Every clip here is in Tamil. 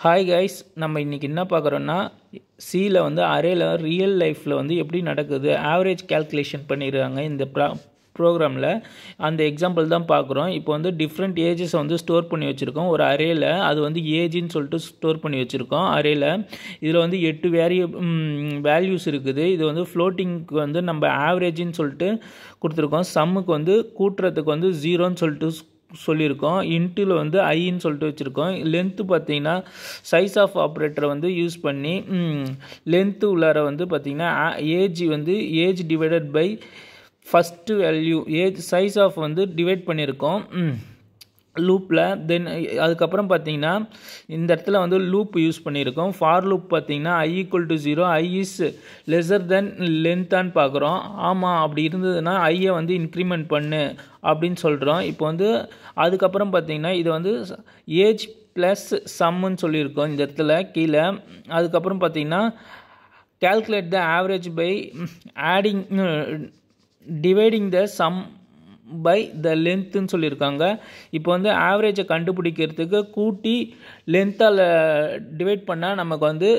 ஹாய் கைஸ், நம்ம இன்றைக்கி என்ன பார்க்குறோன்னா சியில் வந்து அரேல ரியல் லைஃப்பில் வந்து எப்படி நடக்குது ஆவரேஜ் கேல்குலேஷன் பண்ணிடுறாங்க இந்த ப்ரோக்ராமில். அந்த எக்ஸாம்பிள் தான் பார்க்குறோம். இப்போ வந்து டிஃப்ரெண்ட் ஏஜஸை வந்து ஸ்டோர் பண்ணி வச்சுருக்கோம் ஒரு அரேல. அது வந்து ஏஜின்னு சொல்லிட்டு ஸ்டோர் பண்ணி வச்சுருக்கோம் அரேல. இதில் வந்து 8 வேல்யூஸ் இருக்குது. இது வந்து ஃப்ளோட்டிங்க்கு வந்து நம்ம ஆவரேஜின்னு சொல்லிட்டு கொடுத்துருக்கோம். சம்முக்கு வந்து கூட்டுறதுக்கு வந்து 0ன்னு சொல்லிட்டு சொல்லியிருக்கோம். இன்ட்டில் வந்து ஐன்னு சொல்லிட்டு வச்சுருக்கோம். லென்த்து பார்த்திங்கன்னா சைஸ் ஆஃப் ஆப்ரேட்டரை வந்து யூஸ் பண்ணி லென்த்து உள்ளார வந்து பார்த்திங்கன்னா age divided by first value age size of வந்து டிவைட் பண்ணியிருக்கோம் லூப்பில். தென் அதுக்கப்புறம் பார்த்திங்கன்னா இந்த இடத்துல வந்து லூப் யூஸ் பண்ணியிருக்கோம். ஃபார் லூப் பார்த்திங்கன்னா i = 0, i is lesser than லென்த்தான்னு பார்க்குறோம். ஆமாம், அப்படி இருந்ததுன்னா ஐயை வந்து இன்க்ரிமெண்ட் பண்ணு அப்படின்னு சொல்கிறோம். இப்போ வந்து அதுக்கப்புறம் பார்த்திங்கன்னா இது வந்து ஏஜ் ப்ளஸ் சம்முன்னு சொல்லியிருக்கோம் இந்த இடத்துல கீழே. அதுக்கப்புறம் பார்த்திங்கன்னா calculate the average by dividing the sum by the லென்த்துன்னு சொல்லியிருக்காங்க. இப்போ வந்து ஆவரேஜை கண்டுபிடிக்கிறதுக்கு கூட்டி லென்த்தால் டிவைட் பண்ணால் நமக்கு வந்து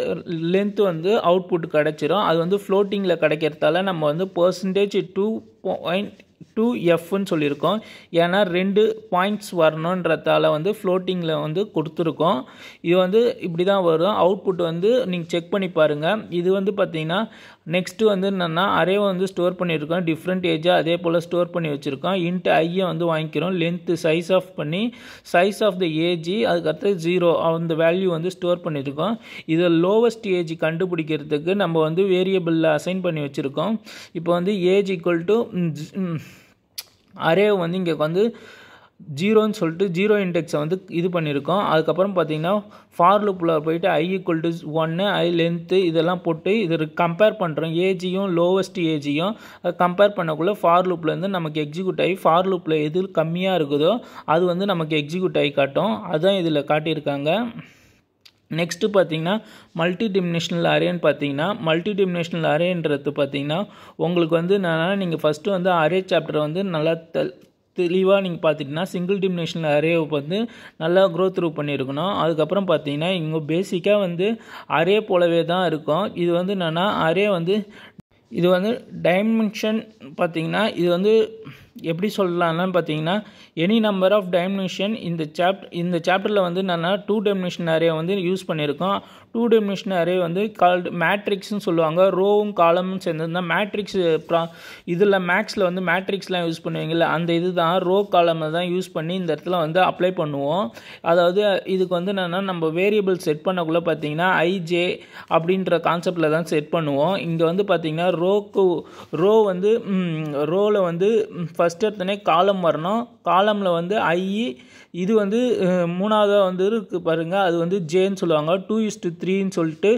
லென்த்து வந்து அவுட்புட் கிடச்சிரும். அது வந்து ஃப்ளோட்டிங்கில் கிடைக்கிறதால நம்ம வந்து %2.2Fன்னு சொல்லியிருக்கோம். ஏன்னா 2 பாயிண்ட்ஸ் வரணுன்றதால வந்து ஃப்ளோட்டிங்கில் வந்து கொடுத்துருக்கோம். இது வந்து இப்படி தான் வரும். அவுட்புட் வந்து நீங்கள் செக் பண்ணி பாருங்கள். இது வந்து பார்த்திங்கன்னா நெக்ஸ்ட்டு வந்து என்னென்னா அரேவை வந்து ஸ்டோர் பண்ணியிருக்கோம். டிஃப்ரெண்ட் ஏஜாக அதே போல் ஸ்டோர் பண்ணி வச்சுருக்கோம். இன்ட்டு ஐயை வந்து வாங்கிக்கிறோம். லென்த்து சைஸ் ஆஃப் பண்ணி சைஸ் ஆஃப் த ஏஜ் அதுக்கடுத்து 0 அந்த வேல்யூ வந்து ஸ்டோர் பண்ணியிருக்கோம். இதை லோவஸ்ட் ஏஜ் கண்டுபிடிக்கிறதுக்கு நம்ம வந்து வேரியபிளில் அசைன் பண்ணி வச்சுருக்கோம். இப்போ வந்து ஏஜ் = அரே வந்து இங்கே வந்து 0ன்னு சொல்லிட்டு 0 இண்டெக்ஸை வந்து இது பண்ணியிருக்கோம். அதுக்கப்புறம் பார்த்திங்கன்னா ஃபார் லூப்பில் போயிட்டு i = 1 ஐ லென்த்து இதெல்லாம் போட்டு இது கம்பேர் பண்ணுறோம். ஏஜையும் லோவஸ்ட் ஏஜையும் அதை கம்பேர் பண்ணக்குள்ளே ஃபார் லூப்லேருந்து நமக்கு எக்ஸிக்யூட் ஆகி ஃபார் லூப்பில் எது கம்மியாக இருக்குதோ அது வந்து நமக்கு எக்ஸிக்யூட் ஆகி காட்டும். அதுதான் இதில் காட்டியிருக்காங்க. நெக்ஸ்ட்டு பார்த்திங்கன்னா மல்டி டிமென்ஷனல் அரேன்னு பார்த்திங்கன்னா மல்டி டிமென்ஷனல் அரேன்றது பார்த்திங்கன்னா உங்களுக்கு வந்து நீங்கள் ஃபஸ்ட்டு வந்து அரே சாப்டரை வந்து நல்லா தெளிவாக நீங்கள் பார்த்துட்டிங்கன்னா சிங்கிள் டிமென்ஷனல் அரேவை வந்து நல்லா க்ரோத் த்ரூ பண்ணியிருக்கணும். அதுக்கப்புறம் பார்த்தீங்கன்னா இங்கே பேசிக்காக வந்து அரே போலவே தான் இருக்கும். இது வந்து என்னென்னா அரே வந்து இது வந்து டைமென்ஷன் பார்த்திங்கன்னா இது வந்து எப்படி சொல்லலாம்னு பார்த்தீங்கன்னா எனி நம்பர் ஆஃப் டைமென்ஷன் இந்த சாப்டரில் வந்து என்னென்னா 2 டைமென்ஷன் அரே வந்து யூஸ் பண்ணியிருக்கோம். 2 டைமென்ஷன் அரே வந்து கால்டு மேட்ரிக்ஸ்னு சொல்லுவாங்க. ரோவும் காலமும் சேர்ந்ததுதான் மேட்ரிக்ஸ். இதில் மேக்ஸில் வந்து மேட்ரிக்ஸ்லாம் யூஸ் பண்ணுவீங்கள்ல அந்த இது தான் ரோ காலம் தான் யூஸ் பண்ணி இந்த இடத்துல வந்து அப்ளை பண்ணுவோம். அதாவது இதுக்கு வந்து என்னென்னா நம்ம வேரியபிள் செட் பண்ணக்குள்ளே பார்த்தீங்கன்னா ஐஜே அப்படின்ற கான்செப்டில் தான் செட் பண்ணுவோம். இங்கே வந்து பார்த்திங்கன்னா ரோ வந்து ரோவில் வந்து ஃபஸ்ட் எடுத்தோடனே காலம் வரணும். காலமில் வந்து இது வந்து மூணாவதாக வந்து இருக்குது பாருங்கள், அது வந்து ஜேன்னு சொல்லுவாங்க. 2:3ன்னு சொல்லிட்டு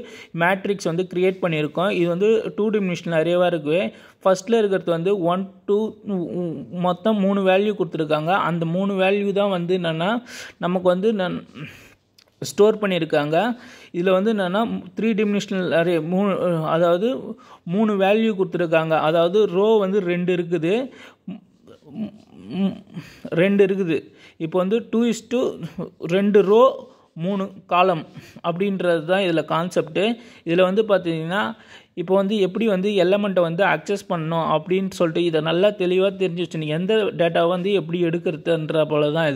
மேட்ரிக்ஸ் வந்து க்ரியேட் பண்ணியிருக்கோம். இது வந்து 2 டிமென்ஷனல் அரேவாக இருக்குது. ஃபஸ்ட்டில் இருக்கிறது வந்து 1 2 மொத்தம் 3 வேல்யூ கொடுத்துருக்காங்க. அந்த 3 வேல்யூ தான் வந்து என்னென்னா நமக்கு வந்து ஸ்டோர் பண்ணியிருக்காங்க. இதில் வந்து என்னென்னா 3 டிமென்ஷனல் அரே அதாவது 3 வேல்யூ கொடுத்துருக்காங்க. அதாவது ரோ வந்து 2 இருக்குது. இப்போ வந்து 2:2 ரோ 3 காலம் அப்படின்றது தான் இதில் கான்செப்ட்டு. இதில் வந்து பார்த்திங்கன்னா இப்போ வந்து எப்படி வந்து எலமெண்ட்டை வந்து அக்சஸ் பண்ணணும் அப்படின்னு சொல்லிட்டு இதை நல்லா தெளிவாக தெரிஞ்சு வச்சுருந்தீங்க. எந்த டேட்டாவை வந்து எப்படி எடுக்கிறதுன்ற போல தான்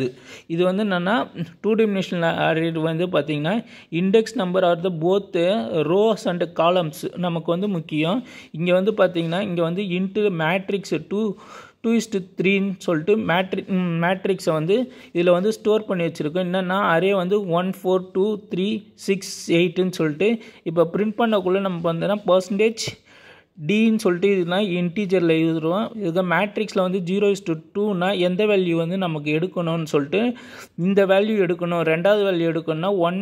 இது வந்து என்னென்னா 2 டிமென்ஷனல் அரே வந்து பார்த்திங்கன்னா index number R the both rose and columns நமக்கு வந்து முக்கியம். இங்கே வந்து பார்த்திங்கன்னா இங்கே வந்து இன்ட்டு மேட்ரிக்ஸ் 2:3ன்னு சொல்லிட்டு மேட்ரிக்ஸை வந்து இதில் வந்து ஸ்டோர் பண்ணி வச்சுருக்கோம். என்னென்னா அரே வந்து 1 4 2 3 6 8ன்னு சொல்லிட்டு இப்போ பிரிண்ட் பண்ணக்குள்ளே நம்ம வந்தோன்னா %dன்னு சொல்லிட்டு இதுனா இன்டீஜரில் எழுதுகிறோம். இதுக்கு மேட்ரிக்ஸில் வந்து 0:2னா எந்த வேல்யூ வந்து நமக்கு எடுக்கணும்னு சொல்லிட்டு இந்த வேல்யூ எடுக்கணும். ரெண்டாவது வேல்யூ எடுக்கணும்னா 1,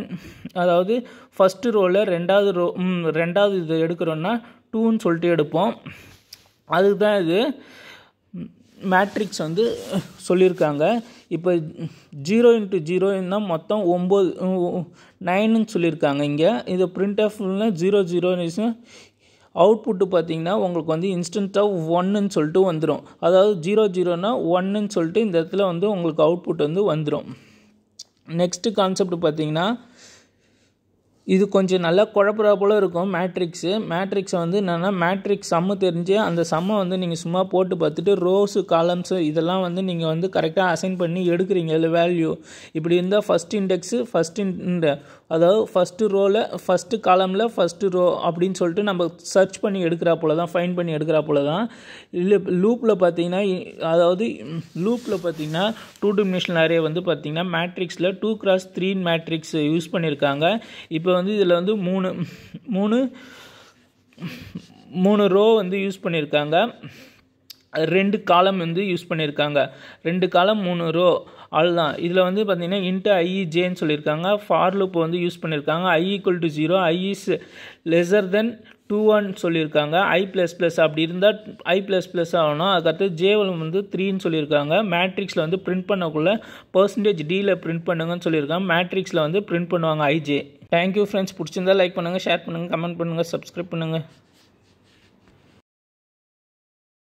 அதாவது ஃபஸ்ட்டு ரோவில் ரெண்டாவது இது எடுக்கிறோன்னா 2ன்னு சொல்லிட்டு எடுப்போம். அதுக்கு தான் இது மேட்ரிக்ஸ் வந்து சொல்லியிருக்காங்க. இப்போ 0:0 மொத்தம் 9ன்னு சொல்லியிருக்காங்க. இங்கே இது பிரிண்ட் ஆஃப்னா 0 அவுட்புட்டு பார்த்திங்கன்னா உங்களுக்கு வந்து இன்ஸ்டன்ட் ஆஃப் 1ன்னு சொல்லிட்டு வந்துடும். அதாவது 0 1ன்னு சொல்லிட்டு இந்த இடத்துல வந்து உங்களுக்கு அவுட்புட் வந்து வந்துடும். நெக்ஸ்ட்டு கான்செப்ட் பார்த்திங்கன்னா இது கொஞ்சம் நல்லா குழப்புறா போல் இருக்கும் மேட்ரிக்ஸை வந்து என்னென்னா மேட்ரிக்ஸ் சம்மு தெரிஞ்சு அந்த சம்மை வந்து நீங்கள் சும்மா போட்டு பார்த்துட்டு ரோஸு காலம்ஸு இதெல்லாம் வந்து நீங்கள் வந்து கரெக்டாக அசைன் பண்ணி எடுக்கிறீங்க இல்லை வேல்யூ இப்படி இருந்தால் ஃபஸ்ட் இண்டெக்ஸு அதாவது ஃபஸ்ட்டு ரோவில் ஃபஸ்ட்டு காலமில் ஃபஸ்ட்டு ரோ அப்படின்னு சொல்லிட்டு நம்ம சர்ச் பண்ணி எடுக்கிறா போல தான் ஃபைண்ட் பண்ணி எடுக்கிறா போல தான். இல்லை லூப்பில் பார்த்தீங்கன்னா டூ டிமென்ஷனல் அரே வந்து பார்த்தீங்கன்னா மேட்ரிக்ஸில் 2x3 மேட்ரிக்ஸ் யூஸ் பண்ணியிருக்காங்க. இப்போ வந்து இதில் வந்து மூணு ரோ வந்து யூஸ் பண்ணியிருக்காங்க, 2 காலம் வந்து யூஸ் பண்ணியிருக்காங்க, 2 காலம் 3 ரோ அவ்வளோதான். இதில் வந்து பார்த்திங்கன்னா இன்ட்டு ஐஇஜேன்னு சொல்லியிருக்காங்க. ஃபார் லூப் வந்து யூஸ் பண்ணியிருக்காங்க. i = 0, i is lesser than 2 சொல்லியிருக்காங்க. i++ அப்படி இருந்தால் i++ ஆகணும். அதுக்கடுத்து ஜேவல் வந்து 3ன்னு சொல்லியிருக்காங்க. மேட்ரிக்ஸில் வந்து பிரிண்ட் பண்ணக்குள்ளே %d பிரிண்ட் பண்ணுங்கன்னு சொல்லியிருக்காங்க. மேட்ரிக்ஸில் வந்து பிரிண்ட் பண்ணுவாங்க ij. Thank you friends. பிடிச்சிருந்தா லைக் பண்ணுங்கள், ஷேர் பண்ணுங்கள், கமெண்ட் பண்ணுங்கள், சப்ஸ்கிரைப் பண்ணுங்கள்.